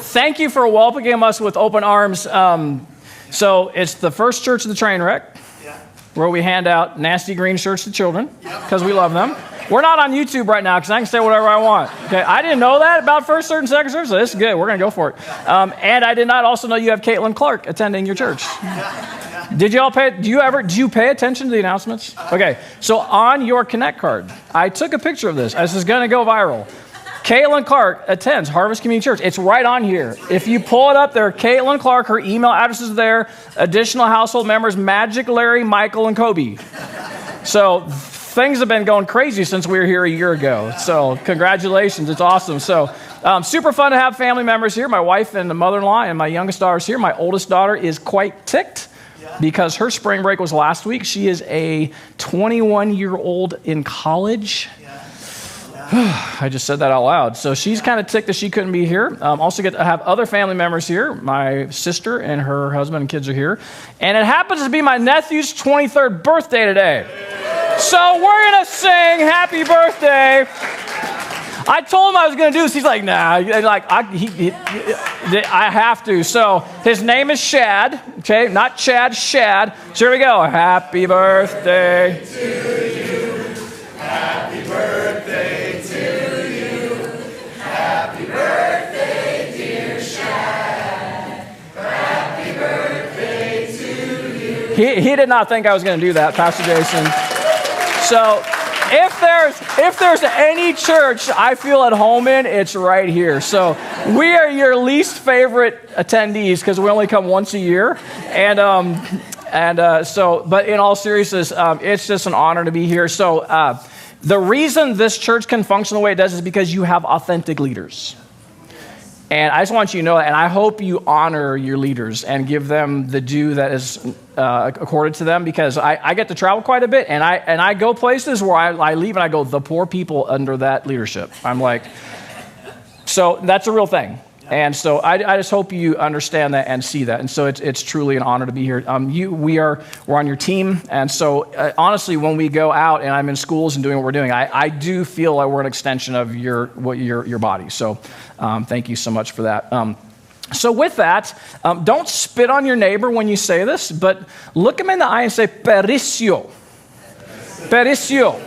thank you for welcoming us with open arms. So it's the first church of the train wreck, where we hand out nasty green shirts to children because we love them. We're not on YouTube right now because I can say whatever I want. Okay, I didn't know that about first, third, and second service, so this is good. We're going to go for it. And I did not also know you have Caitlin Clark attending your church. Do you pay attention to the announcements? Okay, so on your Connect card, I took a picture of this. This is going to go viral. Caitlin Clark attends Harvest Community Church. It's right on here. If you pull it up there, Caitlin Clark, her email address is there. Additional household members, Magic, Larry, Michael, and Kobe. So things have been going crazy since we were here a year ago. So congratulations. It's awesome. So super fun to have family members here. My wife and the mother-in-law and my youngest daughter is here. My oldest daughter is quite ticked because her spring break was last week. She is a 21-year-old in college. I just said that out loud. So she's kind of ticked that she couldn't be here. Also get to have other family members here. My sister and her husband and kids are here. And it happens to be my nephew's 23rd birthday today. So we're going to sing happy birthday. I told him I was going to do this. He's like, nah. I have to. So his name is Shad. Okay, not Chad, Shad. So here we go. Happy birthday to you. Happy birthday to you. Happy birthday, dear Shad. Happy birthday to you. He did not think I was going to do that, Pastor Jason. So if there's any church I feel at home in, it's right here. So we are your least favorite attendees because we only come once a year. But in all seriousness, it's just an honor to be here. So the reason this church can function the way it does is because you have authentic leaders. And I just want you to know that, and I hope you honor your leaders and give them the due that is accorded to them, because I get to travel quite a bit, and I go places where I leave and I go, the poor people under that leadership. I'm like, so that's a real thing. And so I just hope you understand that and see that. And so it's truly an honor to be here. We're on your team. And so honestly, when we go out and I'm in schools and doing what we're doing, I do feel like we're an extension of your body. So thank you so much for that. So with that, don't spit on your neighbor when you say this, but look him in the eye and say, Pericio. Pericio.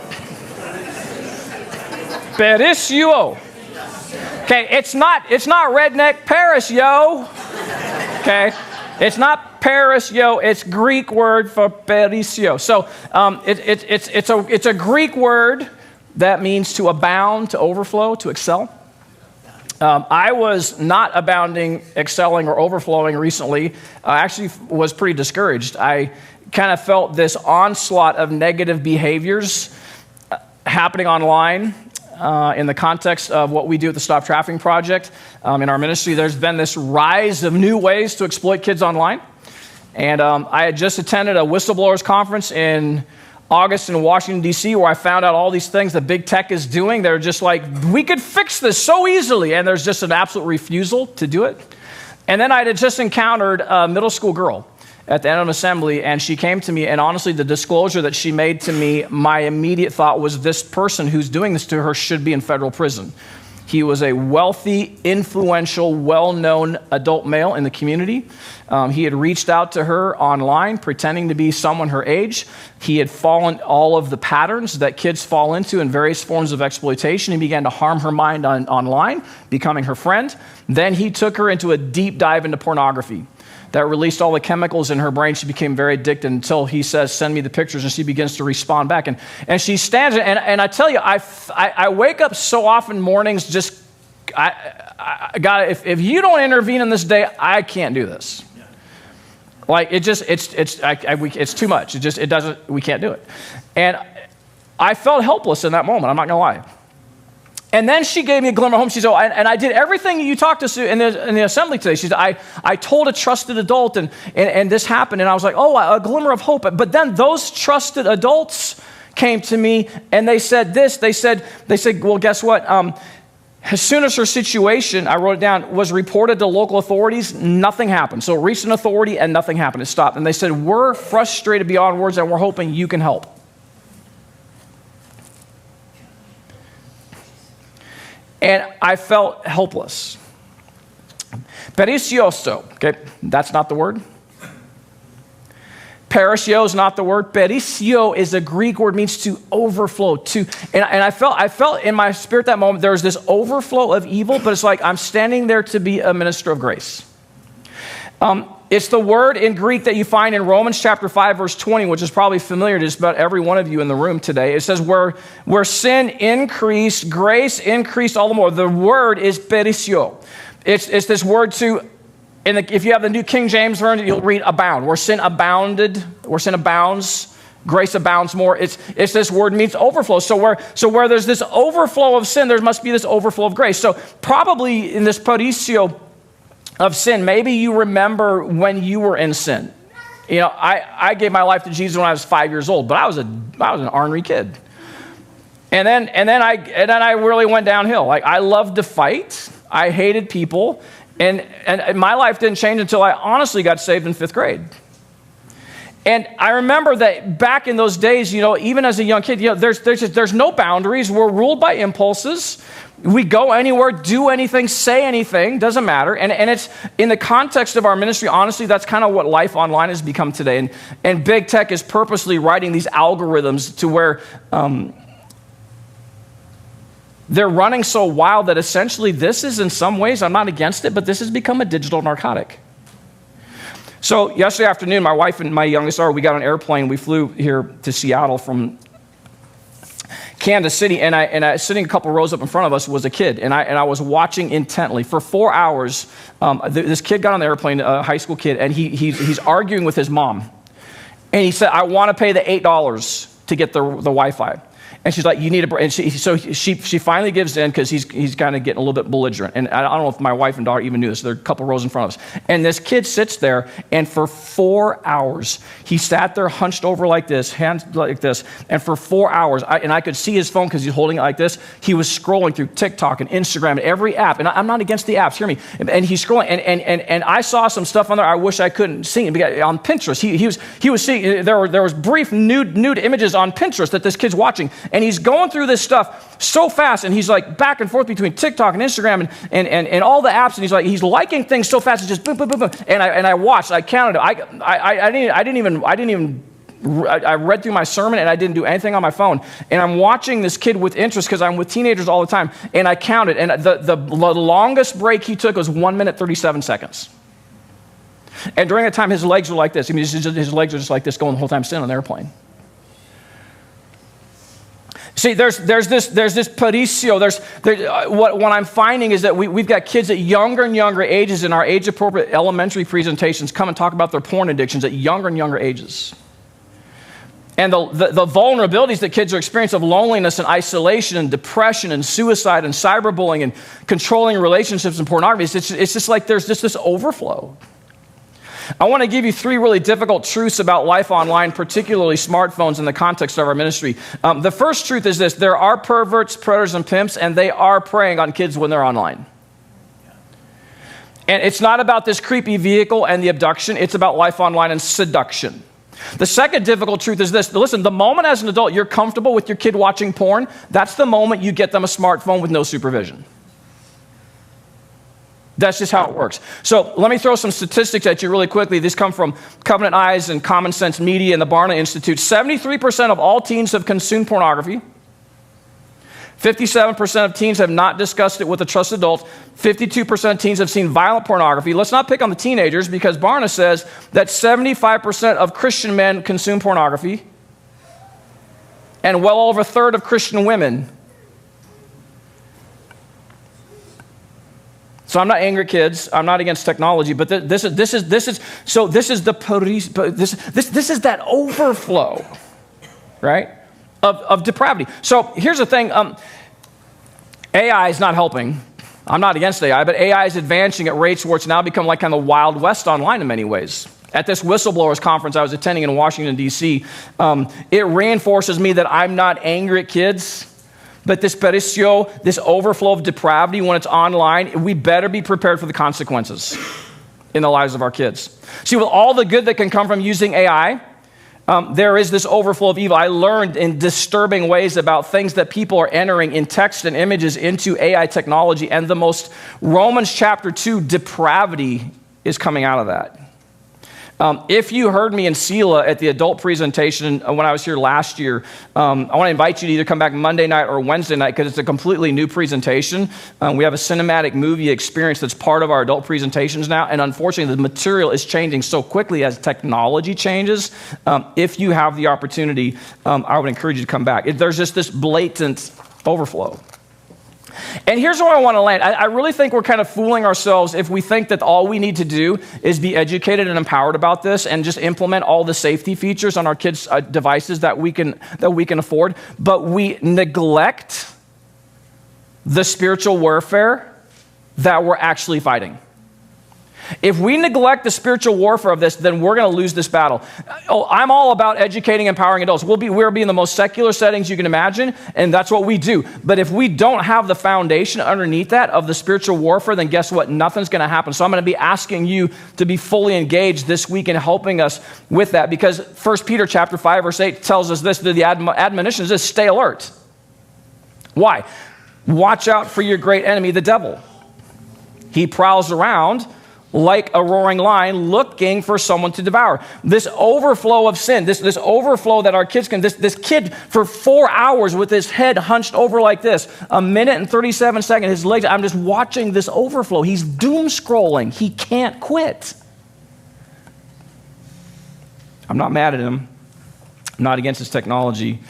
Pericio. Okay, it's not redneck Paris, yo. Okay, it's not Paris, yo. It's Greek word for perisio. So it's a Greek word that means to abound, to overflow, to excel. I was not abounding, excelling, or overflowing recently. I actually was pretty discouraged. I kind of felt this onslaught of negative behaviors happening online. In the context of what we do at the Stop Trafficking Project in our ministry, there's been this rise of new ways to exploit kids online. And I had just attended a whistleblowers conference in August in Washington, D.C., where I found out all these things that big tech is doing. They're just like, we could fix this so easily. And there's just an absolute refusal to do it. And then I had just encountered a middle school girl at the end of an assembly, and she came to me, and honestly, the disclosure that she made to me, my immediate thought was, this person who's doing this to her should be in federal prison. He was a wealthy, influential, well-known adult male in the community. He had reached out to her online, pretending to be someone her age. He had fallen all of the patterns that kids fall into in various forms of exploitation. He began to harm her mind online, becoming her friend. Then he took her into a deep dive into pornography that released all the chemicals in her brain. She became very addicted until he says, send me the pictures, and she begins to respond back. And she stands there, and I tell you, I wake up so often mornings just, God, if you don't intervene in this day, I can't do this. Like, it's too much. We can't do it. And I felt helpless in that moment, I'm not gonna lie. And then she gave me a glimmer home. She said, and I did everything you talked us in the assembly today. She said, I told a trusted adult, and this happened. And I was like, oh, a glimmer of hope. But then those trusted adults came to me, and they said this. They said, well, guess what? As soon as her situation, I wrote it down, was reported to local authorities, nothing happened. So it reached an authority, and nothing happened. It stopped. And they said, we're frustrated beyond words, and we're hoping you can help. And I felt helpless. Pericioso, okay, that's not the word. Perissio is not the word. Pericio is a Greek word, means to overflow. And I felt in my spirit that moment, there was this overflow of evil, but it's like I'm standing there to be a minister of grace. It's the word in Greek that you find in Romans chapter 5, verse 20, which is probably familiar to just about every one of you in the room today. It says, where sin increased, grace increased all the more. The word is pericio. It's this word to... if you have the New King James version, you'll read abound. Where sin abounded, where sin abounds, grace abounds more. It's this word means overflow. So where there's this overflow of sin, there must be this overflow of grace. So probably in this pericio of sin, maybe you remember when you were in sin. You know, I gave my life to Jesus when I was 5 years old, but I was an ornery kid. And then I really went downhill. Like, I loved to fight. I hated people. And my life didn't change until I honestly got saved in 5th grade. And I remember that back in those days, you know, even as a young kid, you know, there's no boundaries. We're ruled by impulses. We go anywhere, do anything, say anything, doesn't matter. And it's in the context of our ministry, honestly, that's kind of what life online has become today. And big tech is purposely writing these algorithms to where they're running so wild that essentially this is, in some ways, I'm not against it, but this has become a digital narcotic. So yesterday afternoon, my wife and my youngest daughter, we got on an airplane. We flew here to Seattle from Kansas City, and sitting a couple rows up in front of us was a kid, and I was watching intently for 4 hours. This kid got on the airplane, a high school kid, and he's arguing with his mom, and he said, "I want to pay the $8 to get the Wi-Fi." And she's like, "You need a break." And she finally gives in because he's kind of getting a little bit belligerent. And I don't know if my wife and daughter even knew this. They're a couple rows in front of us. And this kid sits there, and for 4 hours, he sat there hunched over like this, hands like this. And for 4 hours, I could see his phone because he's holding it like this. He was scrolling through TikTok and Instagram and every app. And I'm not against the apps, hear me. And he's scrolling. And I saw some stuff on there I wish I couldn't see. On Pinterest, he was seeing, there was brief nude images on Pinterest that this kid's watching. And he's going through this stuff so fast, and he's like back and forth between TikTok and Instagram and all the apps, and he's liking things so fast, it's just boom, boom, boom, boom. And I watched, I counted, I read through my sermon, and I didn't do anything on my phone. And I'm watching this kid with interest because I'm with teenagers all the time, and I counted, and the longest break he took was 1 minute, 37 seconds. And during that time, his legs were like this. I mean, his legs are just like this going the whole time sitting on the airplane. See, there's this pericio. What I'm finding is that we've got kids at younger and younger ages in our age-appropriate elementary presentations come and talk about their porn addictions at younger and younger ages. And the vulnerabilities that kids are experiencing of loneliness and isolation and depression and suicide and cyberbullying and controlling relationships and pornography, it's just like there's just this overflow. I want to give you 3 really difficult truths about life online, particularly smartphones in the context of our ministry. The first truth is this: there are perverts, predators, and pimps, and they are preying on kids when they're online. And it's not about this creepy vehicle and the abduction. It's about life online and seduction. The second difficult truth is this: listen, the moment as an adult you're comfortable with your kid watching porn, that's the moment you get them a smartphone with no supervision. That's just how it works. So let me throw some statistics at you really quickly. These come from Covenant Eyes and Common Sense Media and the Barna Institute. 73% of all teens have consumed pornography. 57% of teens have not discussed it with a trusted adult. 52% of teens have seen violent pornography. Let's not pick on the teenagers because Barna says that 75% of Christian men consume pornography and well over a third of Christian women. So I'm not angry at kids. I'm not against technology, but this is that overflow, right, of depravity. So here's the thing: AI is not helping. I'm not against AI, but AI is advancing at rates where it's now become like kind of the Wild West online in many ways. At this whistleblowers conference I was attending in Washington, D.C., it reinforces me that I'm not angry at kids. But this pericio, this overflow of depravity when it's online, we better be prepared for the consequences in the lives of our kids. See, with all the good that can come from using AI, there is this overflow of evil. I learned in disturbing ways about things that people are entering in text and images into AI technology. And the most, Romans chapter 2, depravity is coming out of that. If you heard me in Sela at the adult presentation when I was here last year, I want to invite you to either come back Monday night or Wednesday night because it's a completely new presentation. We have a cinematic movie experience that's part of our adult presentations now, and unfortunately the material is changing so quickly as technology changes. If you have the opportunity, I would encourage you to come back. There's just this blatant overflow. And here's where I want to land. I really think we're kind of fooling ourselves if we think that all we need to do is be educated and empowered about this and just implement all the safety features on our kids' devices that we can afford. But we neglect the spiritual warfare that we're actually fighting. If we neglect the spiritual warfare of this, then we're going to lose this battle. I'm all about educating, empowering adults. We'll be in the most secular settings you can imagine, and that's what we do. But if we don't have the foundation underneath that of the spiritual warfare, then guess what? Nothing's going to happen. So I'm going to be asking you to be fully engaged this week in helping us with that, because 1 Peter chapter 5, verse 8 tells us this, the admonition is this: stay alert. Why? Watch out for your great enemy, the devil. He prowls around like a roaring lion looking for someone to devour. This overflow of sin, this overflow that our kids can, this kid for 4 hours with his head hunched over like this, a minute and 37 seconds, his legs, I'm just watching this overflow. He's doom scrolling. He can't quit. I'm not mad at him. I'm not against his technology.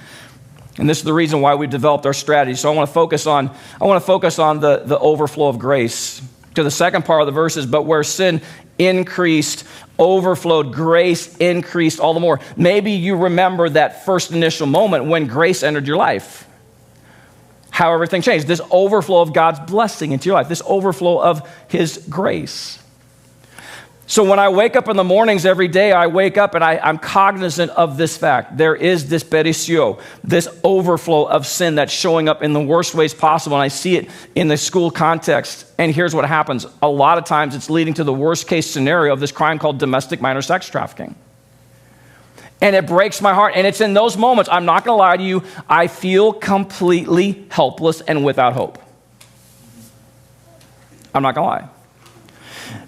And this is the reason why we developed our strategy. So I want to focus on the overflow of grace. To the second part of the verse is, but where sin increased, overflowed, grace increased all the more. Maybe you remember that first initial moment when grace entered your life. How everything changed. This overflow of God's blessing into your life. This overflow of his grace. So when I wake up in the mornings every day, I wake up and I'm cognizant of this fact. There is this perisio, this overflow of sin that's showing up in the worst ways possible. And I see it in the school context. And here's what happens. A lot of times it's leading to the worst case scenario of this crime called domestic minor sex trafficking. And it breaks my heart. And it's in those moments, I'm not going to lie to you, I feel completely helpless and without hope. I'm not going to lie.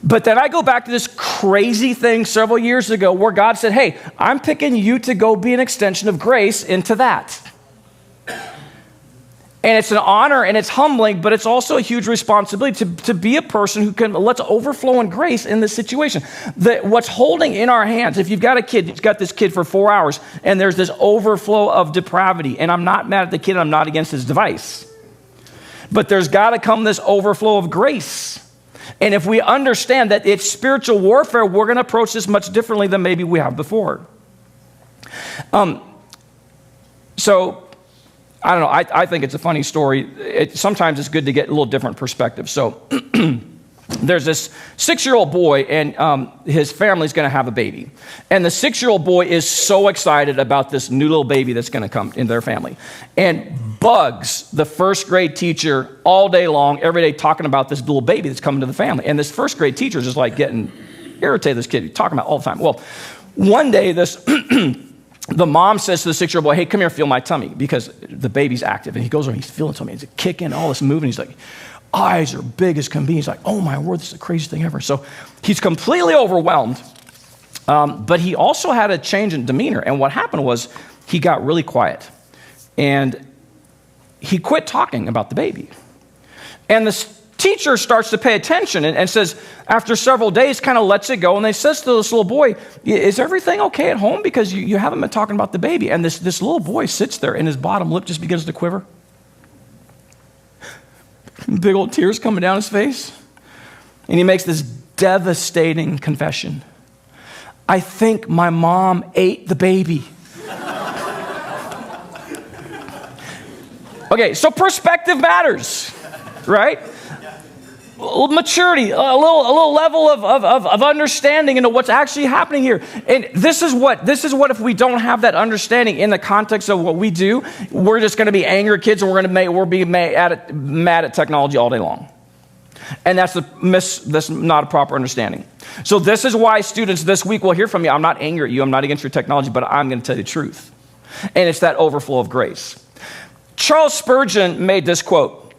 But then I go back to this crazy thing several years ago where God said, hey, I'm picking you to go be an extension of grace into that. And it's an honor and it's humbling, but it's also a huge responsibility to be a person who can, let's overflow in grace in this situation. What's holding in our hands, if you've got a kid, you've got this kid for 4 hours, and there's this overflow of depravity, and I'm not mad at the kid, I'm not against his device. But there's got to come this overflow of grace. And if we understand that it's spiritual warfare, we're going to approach this much differently than maybe we have before. So, I don't know. I think it's a funny story. Sometimes it's good to get a little different perspective. So, there's this 6-year-old boy, and his family's going to have a baby. And the 6-year-old boy is so excited about this new little baby that's going to come in their family. And bugs the first grade teacher all day long, every day, talking about this little baby that's coming to the family. And this first grade teacher is just like getting irritated, this kid, talking about all the time. Well, one day, the mom says to the 6-year-old boy, hey, come here, feel my tummy, because the baby's active. And he goes over, he's feeling tummy, he's kicking, all this moving. He's like, eyes are big as can be. He's like, oh my word, this is the craziest thing ever. So he's completely overwhelmed, but he also had a change in demeanor. And what happened was he got really quiet, and he quit talking about the baby. And the teacher starts to pay attention and says, after several days, kind of lets it go. And they says to this little boy, is everything okay at home? Because you haven't been talking about the baby. And this little boy sits there, and his bottom lip just begins to quiver. Big old tears coming down his face. And he makes this devastating confession. I think my mom ate the baby. Okay, so perspective matters, right? Maturity, a little level of understanding into what's actually happening here. And this is what if we don't have that understanding in the context of what we do, we're just going to be angry kids, and we're be mad at technology all day long. And that's not a proper understanding. So this is why students this week will hear from me. I'm not angry at you. I'm not against your technology, but I'm going to tell you the truth. And it's that overflow of grace. Charles Spurgeon made this quote,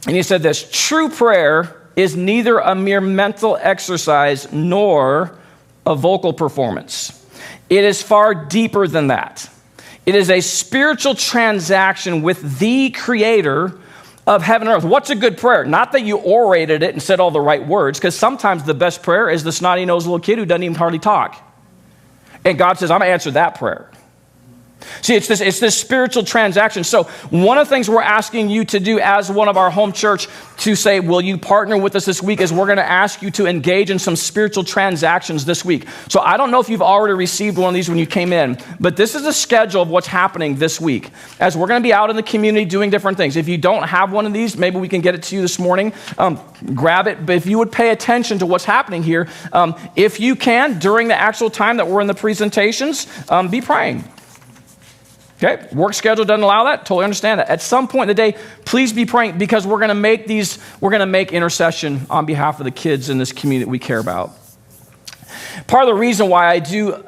and he said this: true prayer is neither a mere mental exercise nor a vocal performance. It is far deeper than that. It is a spiritual transaction with the Creator of heaven and earth. What's a good prayer? Not that you orated it and said all the right words, because sometimes the best prayer is the snotty-nosed little kid who doesn't even hardly talk. And God says, I'm going to answer that prayer. See, it's this spiritual transaction. So one of the things we're asking you to do as one of our home church to say, will you partner with us this week, is we're going to ask you to engage in some spiritual transactions this week. So I don't know if you've already received one of these when you came in, but this is a schedule of what's happening this week, as we're going to be out in the community doing different things. If you don't have one of these, maybe we can get it to you this morning. Grab it. But if you would pay attention to what's happening here, if you can, during the actual time that we're in the presentations, be praying. Okay, work schedule doesn't allow that. Totally understand that. At some point in the day, please be praying, because we're going to make intercession on behalf of the kids in this community that we care about. Part of the reason why I do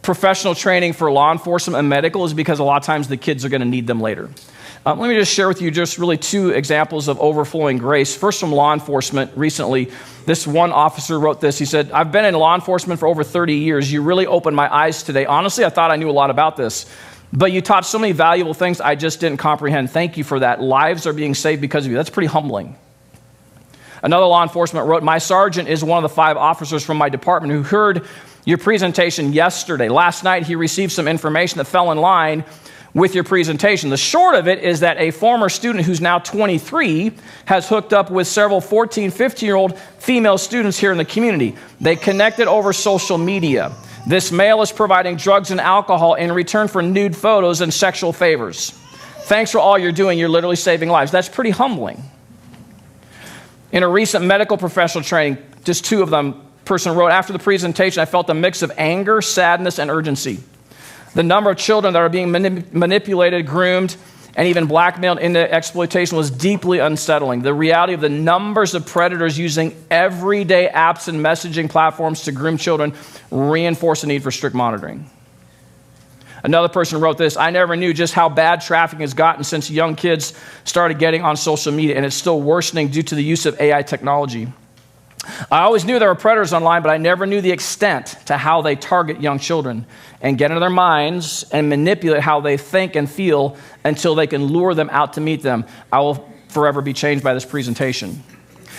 professional training for law enforcement and medical is because a lot of times the kids are going to need them later. Let me just share with you just really two examples of overflowing grace. First, from law enforcement. Recently, this one officer wrote this. He said, I've been in law enforcement for over 30 years. You really opened my eyes today. Honestly, I thought I knew a lot about this, but you taught so many valuable things I just didn't comprehend. Thank you for that. Lives are being saved because of you. That's pretty humbling. Another law enforcement wrote, my sergeant is one of the 5 officers from my department who heard your presentation yesterday. Last night, he received some information that fell in line with your presentation. The short of it is that a former student who's now 23 has hooked up with several 14, 15-year-old female students here in the community. They connected over social media. This male is providing drugs and alcohol in return for nude photos and sexual favors. Thanks for all you're doing. You're literally saving lives. That's pretty humbling. In a recent medical professional training, just 2 of them, person wrote, after the presentation, I felt a mix of anger, sadness, and urgency. The number of children that are being manipulated, groomed, and even blackmailed into exploitation was deeply unsettling. The reality of the numbers of predators using everyday apps and messaging platforms to groom children reinforce the need for strict monitoring. Another person wrote this, I never knew just how bad trafficking has gotten since young kids started getting on social media, and it's still worsening due to the use of AI technology. I always knew there were predators online, but I never knew the extent to how they target young children and get into their minds and manipulate how they think and feel until they can lure them out to meet them. I will forever be changed by this presentation.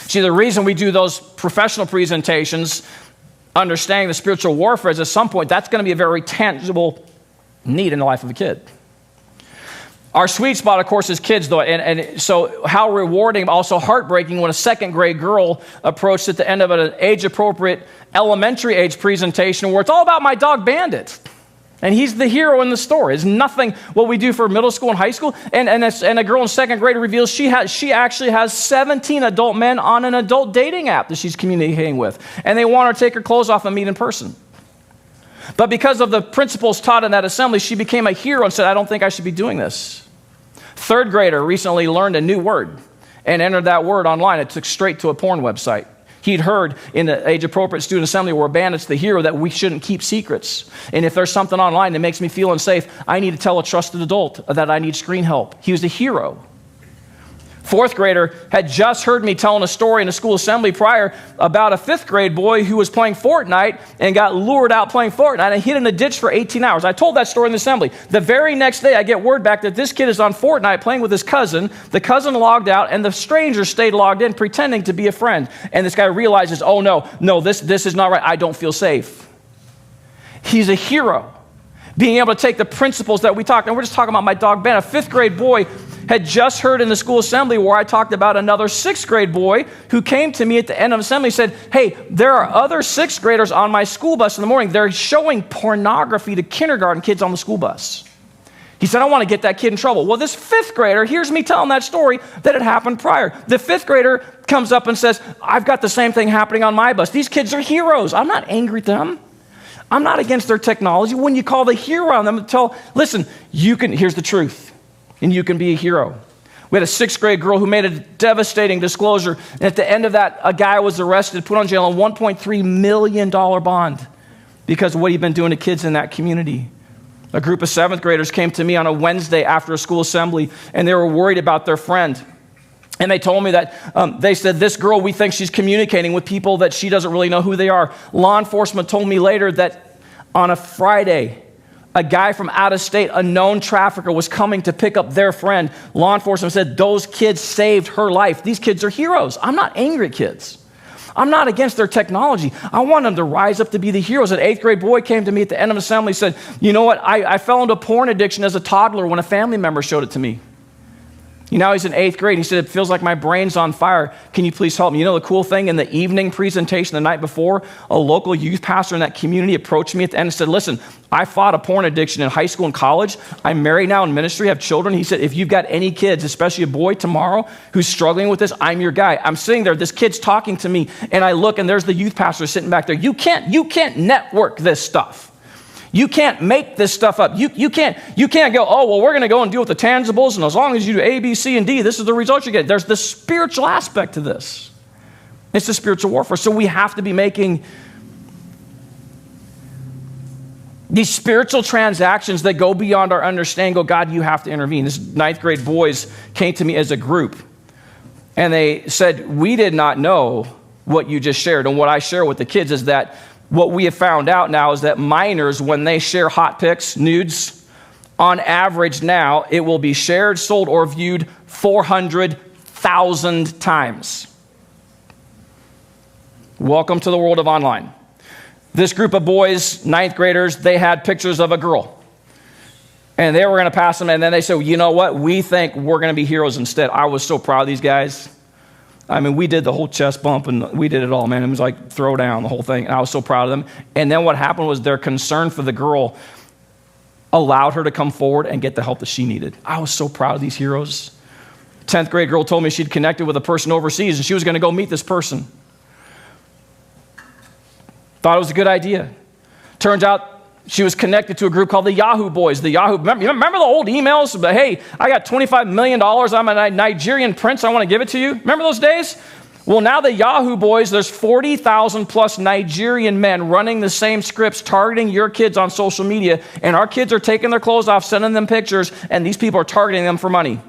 See, the reason we do those professional presentations, understanding the spiritual warfare, is at some point that's going to be a very tangible need in the life of a kid. Our sweet spot, of course, is kids, though, and so how rewarding, but also heartbreaking when a 2nd grade girl approached at the end of an age-appropriate elementary age presentation where it's all about my dog Bandit, and he's the hero in the story. It's nothing what we do for middle school and high school, and a girl in 2nd grade reveals she actually has 17 adult men on an adult dating app that she's communicating with, and they want her to take her clothes off and meet in person. But because of the principles taught in that assembly, she became a hero and said, I don't think I should be doing this. 3rd grader recently learned a new word and entered that word online. It took straight to a porn website. He'd heard in the age-appropriate student assembly where Bandit's the hero that we shouldn't keep secrets. And if there's something online that makes me feel unsafe, I need to tell a trusted adult that I need screen help. He was a hero. 4th grader had just heard me telling a story in a school assembly prior about a 5th grade boy who was playing Fortnite and got lured out playing Fortnite and hid in a ditch for 18 hours. I told that story in the assembly. The very next day, I get word back that this kid is on Fortnite playing with his cousin. The cousin logged out, and the stranger stayed logged in, pretending to be a friend. And this guy realizes, oh, no, this is not right. I don't feel safe. He's a hero. Being able to take the principles that we talked, and we're just talking about my dog Ben, a 5th grade boy had just heard in the school assembly where I talked about another 6th grade boy who came to me at the end of assembly and said, hey, there are other 6th graders on my school bus in the morning. They're showing pornography to kindergarten kids on the school bus. He said, I want to get that kid in trouble. Well, this 5th grader hears me telling that story that had happened prior. The 5th grader comes up and says, I've got the same thing happening on my bus. These kids are heroes. I'm not angry at them. I'm not against their technology. When you call the hero on them, listen, here's the truth. And you can be a hero. We had a 6th grade girl who made a devastating disclosure. And at the end of that, a guy was arrested, put on jail on $1.3 million bond because of what he'd been doing to kids in that community. A group of 7th graders came to me on a Wednesday after a school assembly, and they were worried about their friend. And they told me that they said, this girl, we think she's communicating with people that she doesn't really know who they are. Law enforcement told me later that on a Friday, a guy from out of state, a known trafficker, was coming to pick up their friend. Law enforcement said those kids saved her life. These kids are heroes. I'm not angry at kids. I'm not against their technology. I want them to rise up to be the heroes. An 8th grade boy came to me at the end of assembly and said, you know what, I fell into porn addiction as a toddler when a family member showed it to me. Now he's in 8th grade. He said, it feels like my brain's on fire. Can you please help me? You know the cool thing, in the evening presentation the night before, a local youth pastor in that community approached me at the end and said, listen, I fought a porn addiction in high school and college. I'm married now in ministry, have children. He said, if you've got any kids, especially a boy tomorrow who's struggling with this, I'm your guy. I'm sitting there, this kid's talking to me, and I look, and there's the youth pastor sitting back there. You can't network this stuff. You can't make this stuff up. You can't go, oh, well, we're going to go and deal with the tangibles, and as long as you do A, B, C, and D, this is the result you get. There's the spiritual aspect to this. It's the spiritual warfare. So we have to be making these spiritual transactions that go beyond our understanding. Go, God, you have to intervene. This 9th grade boys came to me as a group, and they said, we did not know what you just shared. And what I share with the kids is that what we have found out now is that minors, when they share hot pics, nudes, on average now, it will be shared, sold, or viewed 400,000 times. Welcome to the world of online. This group of boys, 9th graders, they had pictures of a girl. And they were going to pass them, and then they said, you know what? We think we're going to be heroes instead. I was so proud of these guys. I mean, we did the whole chest bump, and we did it all, man. It was like throw down, the whole thing. And I was so proud of them. And then what happened was their concern for the girl allowed her to come forward and get the help that she needed. I was so proud of these heroes. 10th grade girl told me she'd connected with a person overseas, and she was going to go meet this person. Thought it was a good idea. Turns out she was connected to a group called the Yahoo Boys. Remember the old emails? But hey, I got $25 million. I'm a Nigerian prince. I want to give it to you. Remember those days? Well, now the Yahoo Boys, there's 40,000 plus Nigerian men running the same scripts, targeting your kids on social media. And our kids are taking their clothes off, sending them pictures, and these people are targeting them for money.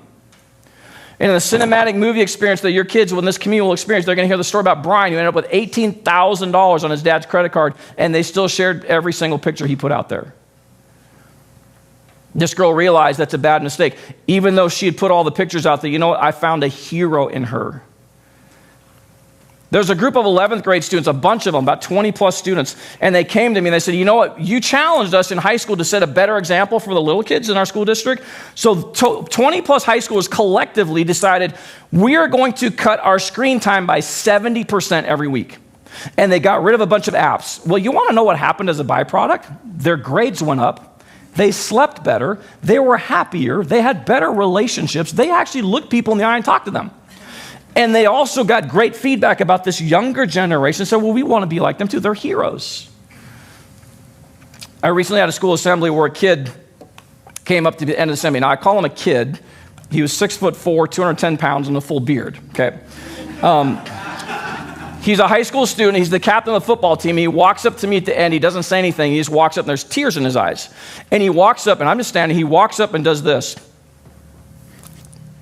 And in the cinematic movie experience that your kids in this community will experience, they're going to hear the story about Brian, who ended up with $18,000 on his dad's credit card, and they still shared every single picture he put out there. This girl realized that's a bad mistake. Even though she had put all the pictures out there, you know what? I found a hero in her. There's a group of 11th grade students, a bunch of them, about 20 plus students, and they came to me and they said, you know what, you challenged us in high school to set a better example for the little kids in our school district. So 20 plus high schoolers collectively decided we are going to cut our screen time by 70% every week. And they got rid of a bunch of apps. Well, you want to know what happened as a byproduct? Their grades went up. They slept better. They were happier. They had better relationships. They actually looked people in the eye and talked to them. And they also got great feedback about this younger generation. So, well, we want to be like them too. They're heroes. I recently had a school assembly where a kid came up to the end of the assembly. Now, I call him a kid. He was 6'4", 210 pounds, and a full beard. Okay. He's a high school student. He's the captain of the football team. He walks up to me at the end. He doesn't say anything. He just walks up, and there's tears in his eyes. And he walks up, and I'm just standing. He walks up and does this.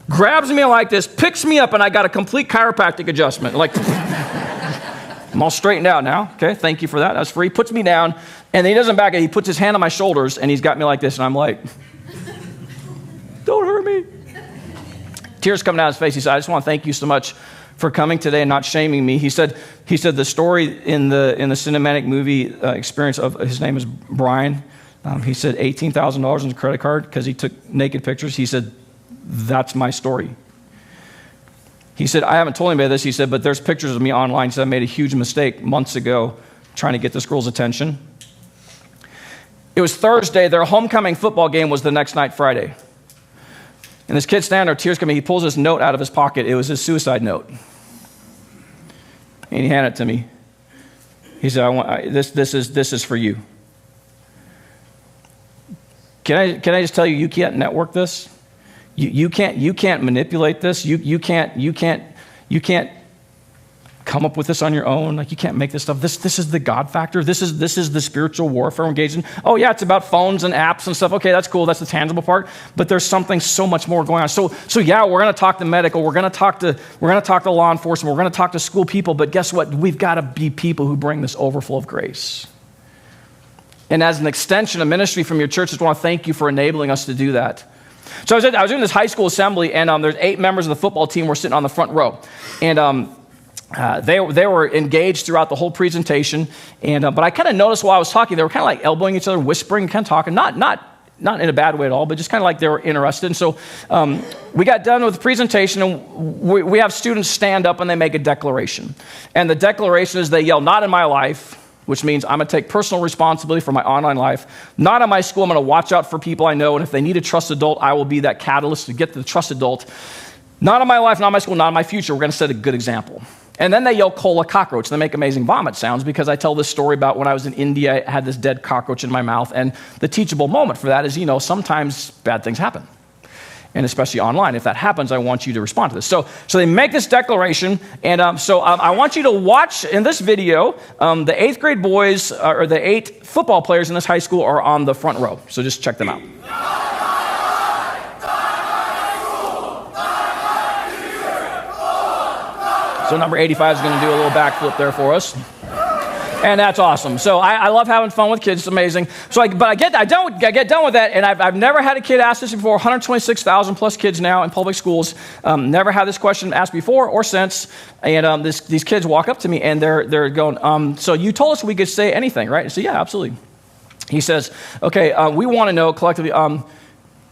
Grabs me like this, picks me up, and I got a complete chiropractic adjustment. Like, I'm all straightened out now. Okay, thank you for that. That's free. Puts me down, and then he doesn't back it. He puts his hand on my shoulders, and he's got me like this, and I'm like, don't hurt me. Tears coming down his face. He said, I just want to thank you so much for coming today and not shaming me. He said the story in the cinematic movie experience of, his name is Brian. He said $18,000 on his credit card because he took naked pictures. He said, that's my story. He said, I haven't told anybody this. He said, but there's pictures of me online. He said, I made a huge mistake months ago trying to get this girl's attention. It was Thursday. Their homecoming football game was the next night, Friday. And this kid standing there, tears coming. He pulls this note out of his pocket. It was his suicide note. And he handed it to me. He said, this is for you. Can I just tell you, you can't network this? You can't manipulate this. You can't come up with this on your own. Like, you can't make this stuff. This is the God factor. This is the spiritual warfare we're engaged in. Oh yeah, it's about phones and apps and stuff. Okay, that's cool. That's the tangible part. But there's something so much more going on. So yeah, we're going to talk to medical. We're going to talk to law enforcement. We're going to talk to school people. But guess what? We've got to be people who bring this overflow of grace. And as an extension of ministry from your church, I just want to thank you for enabling us to do that. So I was in this high school assembly, and there's 8 members of the football team were sitting on the front row. And they were engaged throughout the whole presentation, but I kind of noticed while I was talking, they were kind of like elbowing each other, whispering, kind of talking, not in a bad way at all, but just kind of like they were interested. And so we got done with the presentation, and we have students stand up and they make a declaration. And the declaration is they yell, "Not in my life," which means I'm going to take personal responsibility for my online life. Not in my school, I'm going to watch out for people I know, and if they need a trusted adult, I will be that catalyst to get to the trusted adult. Not in my life, not in my school, not in my future. We're going to set a good example. And then they yell "cola cockroach." They make amazing vomit sounds because I tell this story about when I was in India, I had this dead cockroach in my mouth. And the teachable moment for that is, sometimes bad things happen. And especially online. If that happens, I want you to respond to this. So they make this declaration. And I want you to watch in this video, the 8th grade boys, or the 8 football players in this high school are on the front row. So just check them out. So number 85 is going to do a little backflip there for us. And that's awesome. So I love having fun with kids. It's amazing. So I get done with that, and I've never had a kid ask this before. 126,000 plus kids now in public schools. Never had this question asked before or since. And these kids walk up to me, and they're going, "So you told us we could say anything, right?" I said, "Yeah, absolutely." He says, "Okay, we want to know collectively,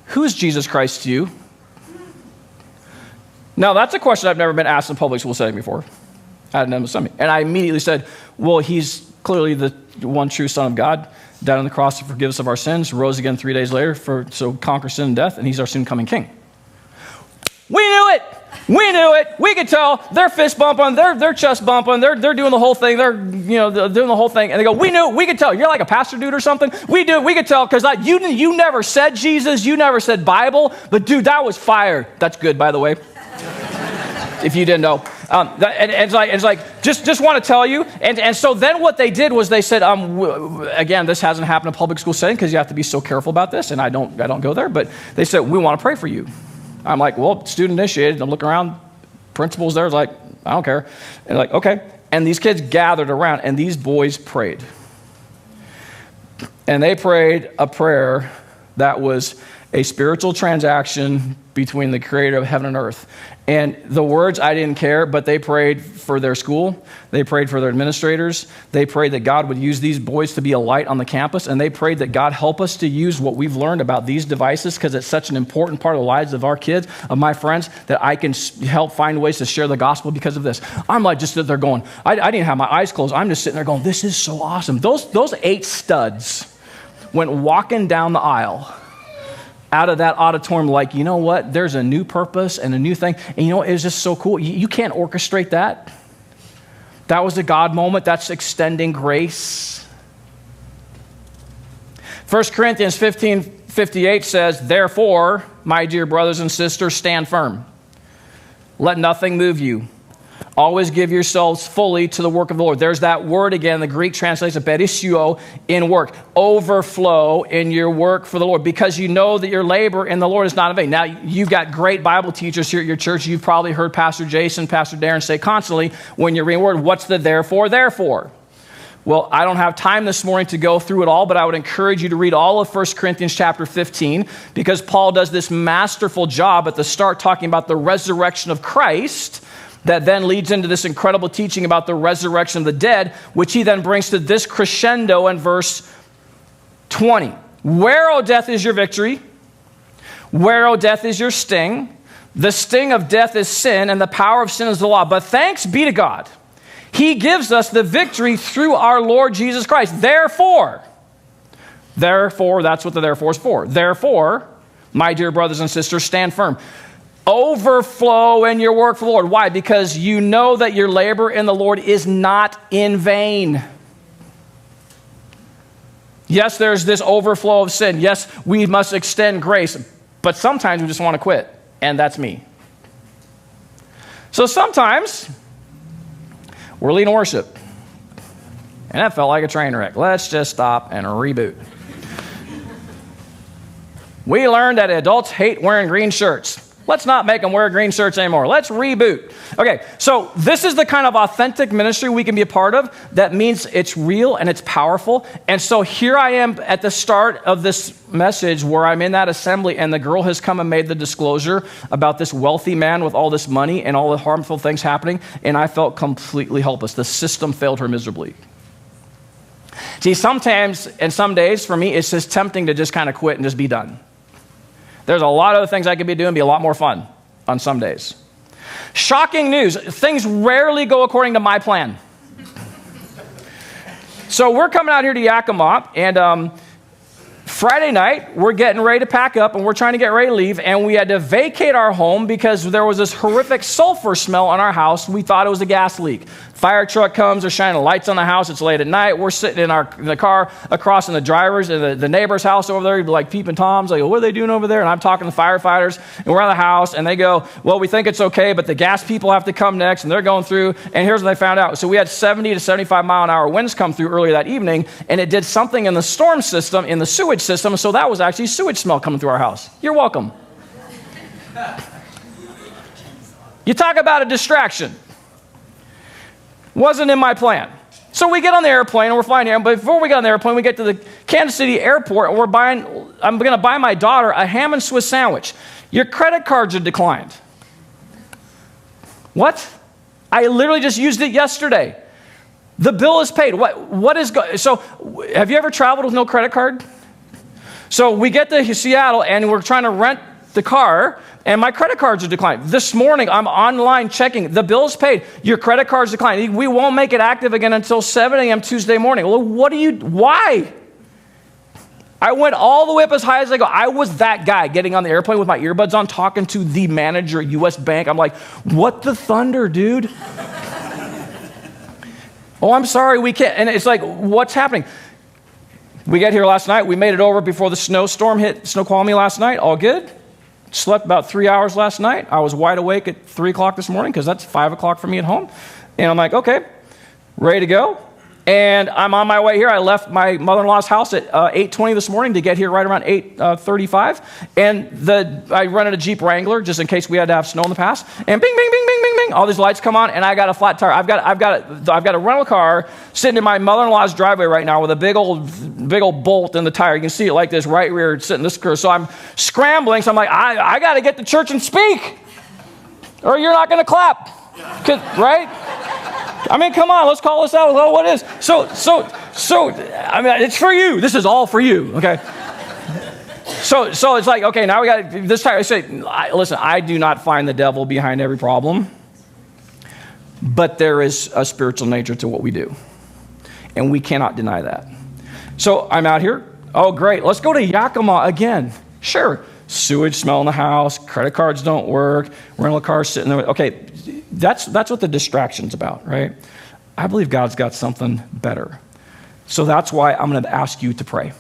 who's Jesus Christ to you?" Now, that's a question I've never been asked in public school setting before. And I immediately said, "Well, he's clearly the one true Son of God, died on the cross to forgive us of our sins, rose again 3 days later to conquer sin and death, and he's our soon-coming King." We knew it. We knew it. We could tell. They're fist bumping. They're chest bumping. They're doing the whole thing. They're doing the whole thing. And they go, "We knew. We could tell. You're like a pastor dude or something. We do. We could tell because you never said Jesus. You never said Bible. But dude, that was fire." That's good, by the way. If you didn't know. It's like just want to tell you. And so then what they did was they said, again, this hasn't happened in a public school setting because you have to be so careful about this, and I don't go there, but they said, "We want to pray for you." I'm like, "Well, student initiated." I'm looking around, principal's there, like, "I don't care." And like, "Okay." And these kids gathered around, and these boys prayed. And they prayed a prayer that was a spiritual transaction between the creator of heaven and earth. And the words, I didn't care, but they prayed for their school. They prayed for their administrators. They prayed that God would use these boys to be a light on the campus. And they prayed that God help us to use what we've learned about these devices because it's such an important part of the lives of our kids, of my friends, that I can help find ways to share the gospel because of this. I'm like just that they're going, I didn't have my eyes closed. I'm just sitting there going, this is so awesome. Those 8 studs went walking down the aisle out of that auditorium like, you know what? There's a new purpose and a new thing. And you know what? It was just so cool. You can't orchestrate that. That was a God moment. That's extending grace. 1 Corinthians 15:58 says, "Therefore, my dear brothers and sisters, stand firm. Let nothing move you. Always give yourselves fully to the work of the Lord." There's that word again. The Greek translates it perisio, in work. Overflow in your work for the Lord, because you know that your labor in the Lord is not in vain. Now, you've got great Bible teachers here at your church. You've probably heard Pastor Jason, Pastor Darren say constantly when you're reading word, what's the therefore? Well, I don't have time this morning to go through it all, but I would encourage you to read all of 1 Corinthians chapter 15, because Paul does this masterful job at the start talking about the resurrection of Christ, that then leads into this incredible teaching about the resurrection of the dead, which he then brings to this crescendo in verse 20. "Where, O death, is your victory? Where, O death, is your sting? The sting of death is sin, and the power of sin is the law. But thanks be to God. He gives us the victory through our Lord Jesus Christ. Therefore, that's what the therefore is for. Therefore, my dear brothers and sisters, stand firm. Overflow in your work for the Lord." Why? Because you know that your labor in the Lord is not in vain. Yes, there's this overflow of sin. Yes, we must extend grace. But sometimes we just want to quit, and that's me. So sometimes we're leading worship, and that felt like a train wreck. Let's just stop and reboot. We learned that adults hate wearing green shirts. Let's not make them wear green shirts anymore. Let's reboot. Okay, so this is the kind of authentic ministry we can be a part of that means it's real and it's powerful. And so here I am at the start of this message where I'm in that assembly and the girl has come and made the disclosure about this wealthy man with all this money and all the harmful things happening, and I felt completely helpless. The system failed her miserably. See, sometimes and some days for me, it's just tempting to just kind of quit and just be done. There's a lot of other things I could be doing, be a lot more fun on some days. Shocking news. Things rarely go according to my plan. So we're coming out here to Yakima, and Friday night, we're getting ready to pack up, and we're trying to get ready to leave, and we had to vacate our home because there was this horrific sulfur smell on our house. We thought it was a gas leak. Fire truck comes, they're shining lights on the house. It's late at night. We're sitting in the car across in the driver's and the neighbor's house over there, like peeping Toms. Like, what are they doing over there? And I'm talking to the firefighters, and we're in the house, and they go, well, we think it's okay, but the gas people have to come next, and they're going through, and here's what they found out. So we had 70 to 75 mile an hour winds come through earlier that evening, and it did something in the storm system, in the sewage system, so that was actually sewage smell coming through our house. You're welcome. You talk about a distraction. Wasn't in my plan. So we get on the airplane and we're flying here. But before we get on the airplane, we get to the Kansas City airport and I'm going to buy my daughter a ham and Swiss sandwich. Your credit cards are declined. What? I literally just used it yesterday. The bill is paid. So have you ever traveled with no credit card? So we get to Seattle and we're trying to rent the car, and my credit cards are declined. This morning, I'm online checking. The bill's paid. Your credit card's declined. We won't make it active again until 7 a.m. Tuesday morning. Well, why? I went all the way up as high as I go. I was that guy getting on the airplane with my earbuds on, talking to the manager at U.S. Bank. I'm like, what the thunder, dude? Oh, I'm sorry, we can't. And it's like, what's happening? We get here last night. We made it over before the snowstorm hit Snoqualmie last night. All good. Slept about 3 hours last night. I was wide awake at 3 o'clock this morning because that's 5 o'clock for me at home. And I'm like, okay, ready to go. And I'm on my way here. I left my mother-in-law's house at 8:20 this morning to get here right around 8:35. And I rented a Jeep Wrangler just in case we had to have snow in the past. And bing, bing, bing, bing, bing, bing. All these lights come on, and I got a flat tire. I've got a rental car sitting in my mother-in-law's driveway right now with a big old bolt in the tire. You can see it like this right rear sitting this curve. So I'm scrambling. So I'm like, I got to get to church and speak, or you're not going to clap, right? I mean, come on, let's call this out. Well, what is? So, I mean, it's for you. This is all for you, okay? So it's like, okay, now we got this time. I say, listen, I do not find the devil behind every problem, but there is a spiritual nature to what we do, and we cannot deny that. So I'm out here. Oh, great. Let's go to Yakima again. Sure. Sewage smell in the house. Credit cards don't work. Rental cars sitting there. Okay, that's what the distraction's about, right? I believe God's got something better. So that's why I'm going to ask you to pray.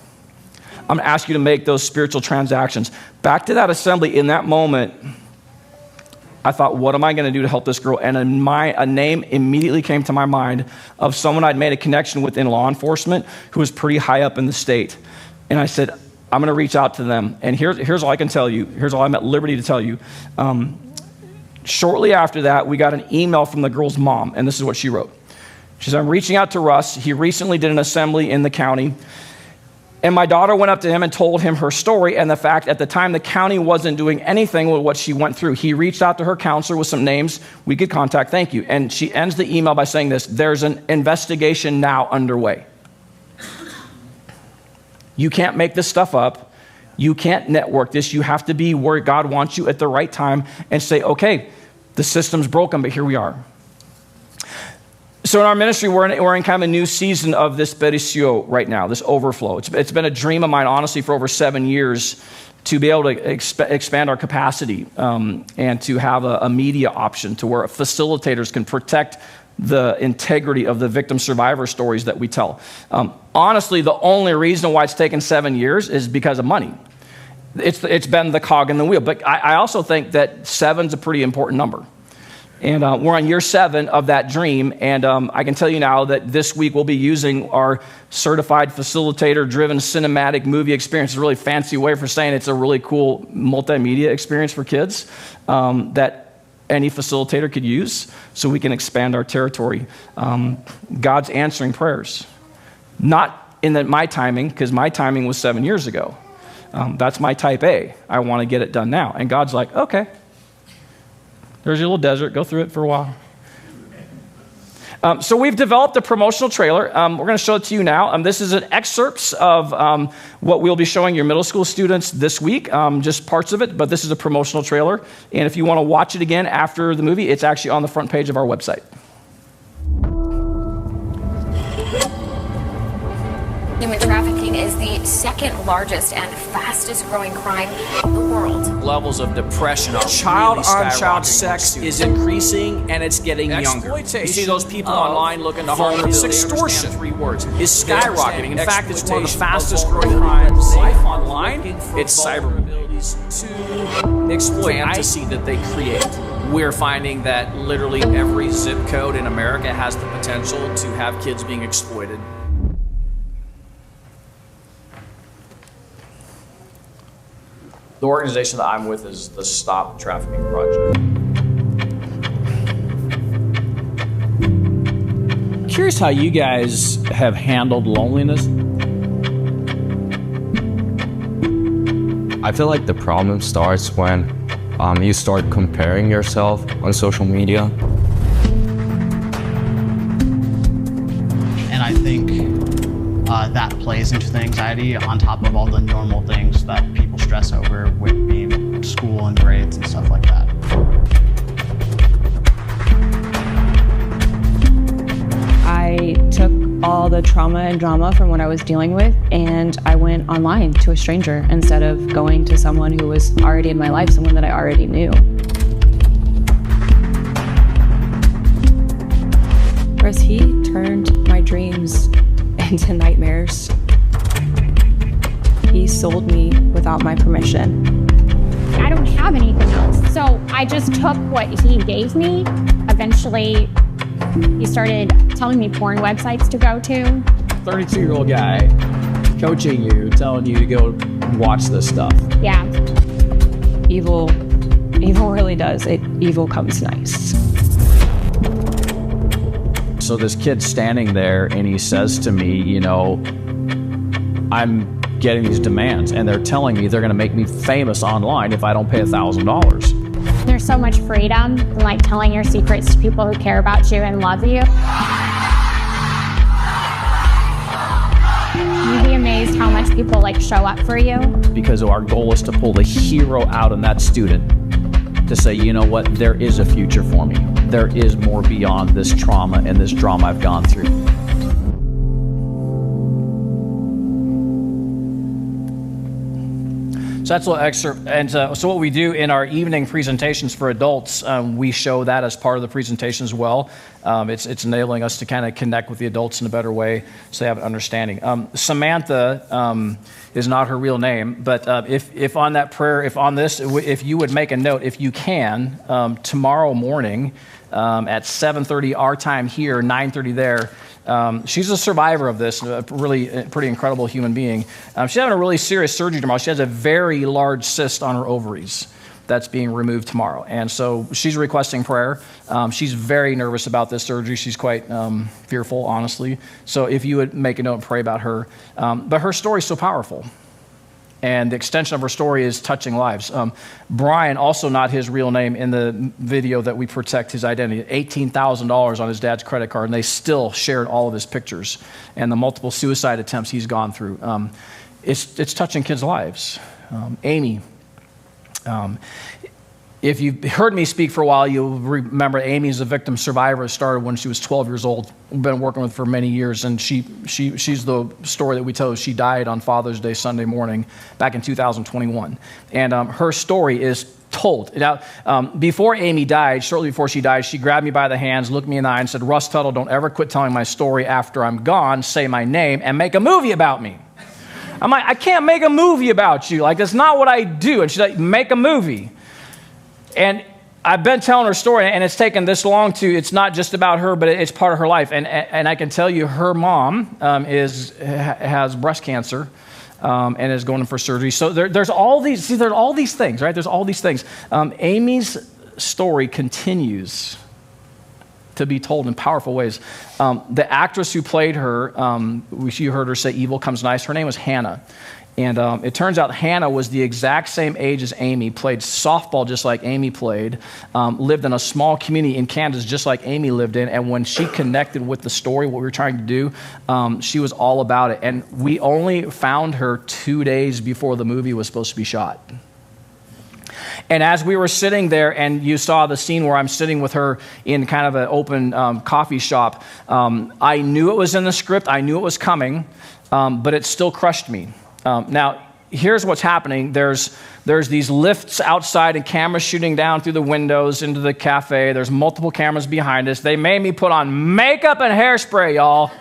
I'm going to ask you to make those spiritual transactions. Back to that assembly, in that moment, I thought, what am I going to do to help this girl? And a name immediately came to my mind of someone I'd made a connection with in law enforcement who was pretty high up in the state. And I said, I'm going to reach out to them. And here's all I can tell you. Here's all I'm at liberty to tell you. Shortly after that, we got an email from the girl's mom, and this is what she wrote. She said, I'm reaching out to Russ. He recently did an assembly in the county, and my daughter went up to him and told him her story and the fact at the time the county wasn't doing anything with what she went through. He reached out to her counselor with some names we could contact. Thank you. And she ends the email by saying this: there's an investigation now underway. You can't make this stuff up. You can't network this. You have to be where God wants you at the right time and say, okay, the system's broken, but here we are. So in our ministry, we're in kind of a new season of this Berisio right now, this overflow. It's been a dream of mine, honestly, for over 7 years to be able to expand our capacity and to have a media option to where facilitators can protect the integrity of the victim survivor stories that we tell. Honestly, the only reason why it's taken 7 years is because of money. it's been the cog in the wheel. But I also think that 7's a pretty important number. And we're on year 7 of that dream, and I can tell you now that this week we'll be using our certified facilitator-driven cinematic movie experience. It's a really fancy way for saying it's a really cool multimedia experience for kids that any facilitator could use so we can expand our territory. God's answering prayers. Not in my timing, because my timing was 7 years ago. That's my type A. I want to get it done now. And God's like, okay. There's your little desert. Go through it for a while. So we've developed a promotional trailer. We're going to show it to you now. This is an excerpts of what we'll be showing your middle school students this week, just parts of it, but this is a promotional trailer. And if you want to watch it again after the movie, it's actually on the front page of our website. Human trafficking is the second largest and fastest growing crime in the world. Levels of depression are Child-on-child sex is increasing, and it's getting younger. You see those people online looking to harm vulnerability. extortion. 3 words Is skyrocketing. In fact, it's one of the Exploitation fastest of growing vulnerability. crimes Life online. It's Vulnerabilities to exploit. fantasy that they create. We're finding that literally every zip code in America has the potential to have kids being exploited. The organization that I'm with is the Stop Trafficking Project. Curious how you guys have handled loneliness. I feel like the problem starts when you start comparing yourself on social media. And I think that plays into the anxiety on top of all the normal things that people stress over with being school and grades and stuff like that. I took all the trauma and drama from what I was dealing with, and I went online to a stranger instead of going to someone who was already in my life, someone that I already knew. Whereas he turned my dreams into nightmares. He sold me without my permission. I don't have anything else. So I just took what he gave me. Eventually, he started telling me porn websites to go to. 32-year-old guy coaching you, telling you to go watch this stuff. Yeah. Evil really does. Evil comes nice. So this kid's standing there and he says to me, you know, I'm getting these demands and they're telling me they're going to make me famous online if I don't pay $1,000. There's so much freedom in like telling your secrets to people who care about you and love you. You'd be amazed how much people like show up for you. Because our goal is to pull the hero out in that student to say, you know what, there is a future for me. There is more beyond this trauma and this drama I've gone through. So that's a little excerpt. And so what we do in our evening presentations for adults, we show that as part of the presentation as well. It's enabling us to kind of connect with the adults in a better way so they have an understanding. Samantha is not her real name, but if on that prayer, if you would make a note, if you can, tomorrow morning at 7:30 our time here, 9:30 there, she's a survivor of this, a really pretty incredible human being. She's having a really serious surgery tomorrow. She has a very large cyst on her ovaries that's being removed tomorrow. And so she's requesting prayer. She's very nervous about this surgery. She's quite fearful, honestly. So if you would make a note and pray about her. But her story is so powerful. And the extension of her story is touching lives. Brian, also not his real name in the video that we protect his identity, $18,000 on his dad's credit card, and they still shared all of his pictures and the multiple suicide attempts he's gone through. It's touching kids' lives. Amy, if you've heard me speak for a while, you'll remember Amy's a victim survivor. It started when she was 12 years old. We've been working with her for many years, and she's the story that we tell. She died on Father's Day Sunday morning back in 2021. And her story is told. Now, before Amy died, shortly before she died, she grabbed me by the hands, looked me in the eye, and said, "Russ Tuttle, don't ever quit telling my story after I'm gone. Say my name and make a movie about me." I'm like, I can't make a movie about you. Like, that's not what I do. And she's like, make a movie. And I've been telling her story, and it's taken this long it's not just about her, but it's part of her life. And I can tell you her mom has breast cancer and is going in for surgery. So there's all these things, right? There's all these things. Amy's story continues to be told in powerful ways. The actress who played her, you heard her say evil comes nice, her name was Hannah. And it turns out Hannah was the exact same age as Amy, played softball just like Amy played, lived in a small community in Kansas just like Amy lived in. And when she connected with the story, what we were trying to do, she was all about it. And we only found her 2 days before the movie was supposed to be shot. And as we were sitting there, and you saw the scene where I'm sitting with her in kind of an open coffee shop, I knew it was in the script. I knew it was coming, but it still crushed me. Now, here's what's happening. There's these lifts outside and cameras shooting down through the windows into the cafe. There's multiple cameras behind us. They made me put on makeup and hairspray, y'all.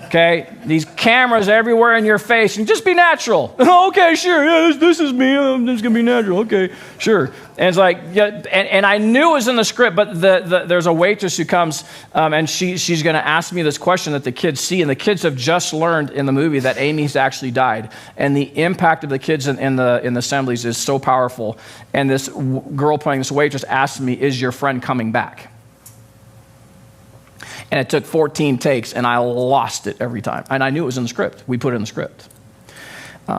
Okay? These cameras everywhere in your face. And just be natural. Okay, sure. Yeah, this is me. I'm just going to be natural. Okay, sure. And it's like, yeah, and I knew it was in the script, but there's a waitress who comes, and she's going to ask me this question that the kids see. And the kids have just learned in the movie that Amy's actually died. And the impact of the kids in the assemblies is so powerful. And this girl playing this waitress asked me, is your friend coming back? And it took 14 takes, and I lost it every time. And I knew it was in the script. We put it in the script.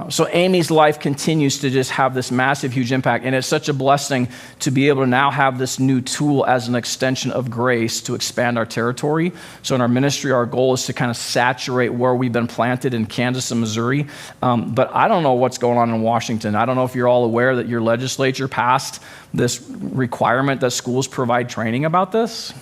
So Amy's life continues to just have this massive, huge impact. And it's such a blessing to be able to now have this new tool as an extension of grace to expand our territory. So in our ministry, our goal is to kind of saturate where we've been planted in Kansas and Missouri. But I don't know what's going on in Washington. I don't know if you're all aware that your legislature passed this requirement that schools provide training about this.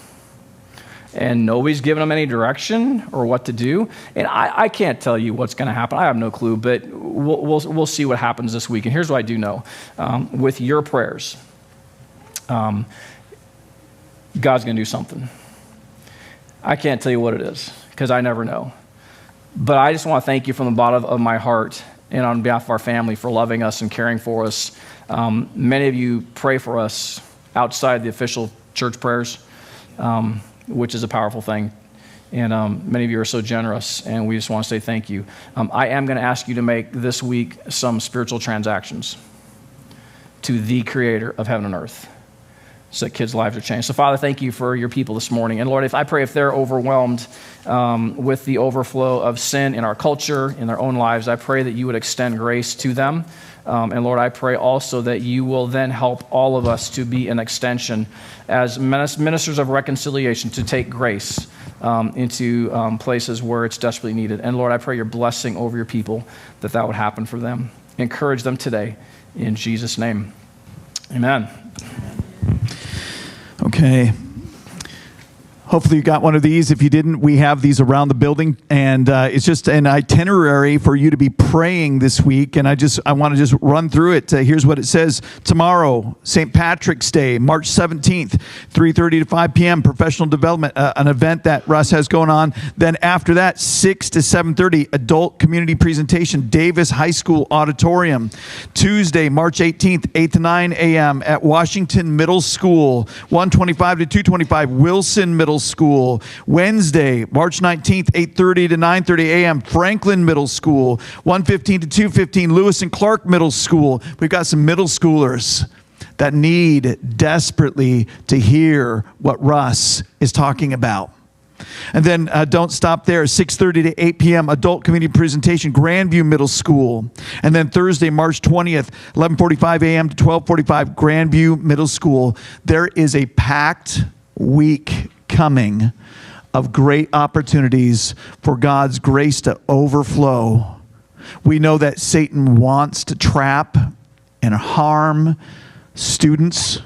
And nobody's giving them any direction or what to do. And I can't tell you what's going to happen. I have no clue, but we'll see what happens this week. And here's what I do know. With your prayers, God's going to do something. I can't tell you what it is because I never know. But I just want to thank you from the bottom of my heart and on behalf of our family for loving us and caring for us. Many of you pray for us outside the official church prayers. Which is a powerful thing. And many of you are so generous, and we just want to say thank you. I am going to ask you to make this week some spiritual transactions to the creator of heaven and earth so that kids' lives are changed. So, Father, thank you for your people this morning. And, Lord, I pray if they're overwhelmed with the overflow of sin in our culture, in their own lives, I pray that you would extend grace to them. And Lord, I pray also that you will then help all of us to be an extension as ministers of reconciliation to take grace into places where it's desperately needed. And Lord, I pray your blessing over your people, that would happen for them. Encourage them today in Jesus' name. Amen. Okay. Hopefully you got one of these. If you didn't, we have these around the building, and it's just an itinerary for you to be praying this week. And I want to just run through it. Here's what it says. Tomorrow, St. Patrick's Day, March 17th, 3:30 to 5 p.m., professional development, an event that Russ has going on. Then after that, 6 to 7:30, adult community presentation, Davis High School Auditorium. Tuesday, March 18th, 8 to 9 a.m. at Washington Middle School, 125 to 225, Wilson Middle School. Wednesday, March 19th, 8:30 to 9:30 a.m., Franklin Middle School. 115 to 215, Lewis and Clark Middle School. We've got some middle schoolers that need desperately to hear what Russ is talking about. And then don't stop there. 6:30 to 8 p.m. adult community presentation, Grandview Middle School. And then Thursday, March 20th, 11:45 a.m. to 12:45, Grandview Middle School. There is a packed week coming of great opportunities for God's grace to overflow. We know that Satan wants to trap and harm students,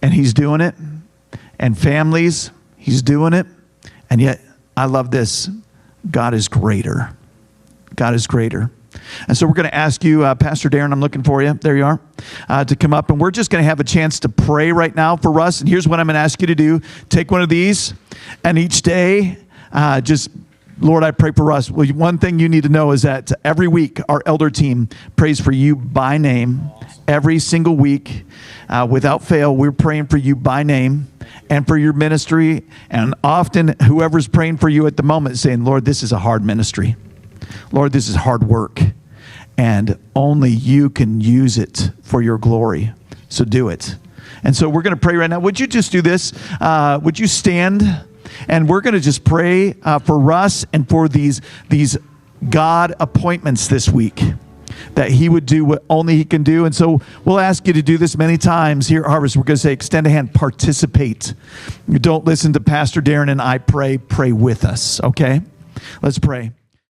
and he's doing it, and families, he's doing it. And yet, I love this. God is greater. God is greater. And so we're going to ask you, Pastor Darren, I'm looking for you. There you are. To come up. And we're just going to have a chance to pray right now for Russ. And here's what I'm going to ask you to do. Take one of these. And each day, just Lord, I pray for us. Well, one thing you need to know is that every week our elder team prays for you by name. Every single week, without fail, we're praying for you by name and for your ministry. And often whoever's praying for you at the moment is saying, Lord, this is a hard ministry. Lord, this is hard work. And only you can use it for your glory. So do it. And so we're going to pray right now. Would you just do this? Would you stand? And we're going to just pray for Russ and for these God appointments this week, that he would do what only he can do. And so we'll ask you to do this many times here at Harvest. We're going to say, extend a hand, participate. You don't listen to Pastor Darren and I pray with us, okay? Let's pray.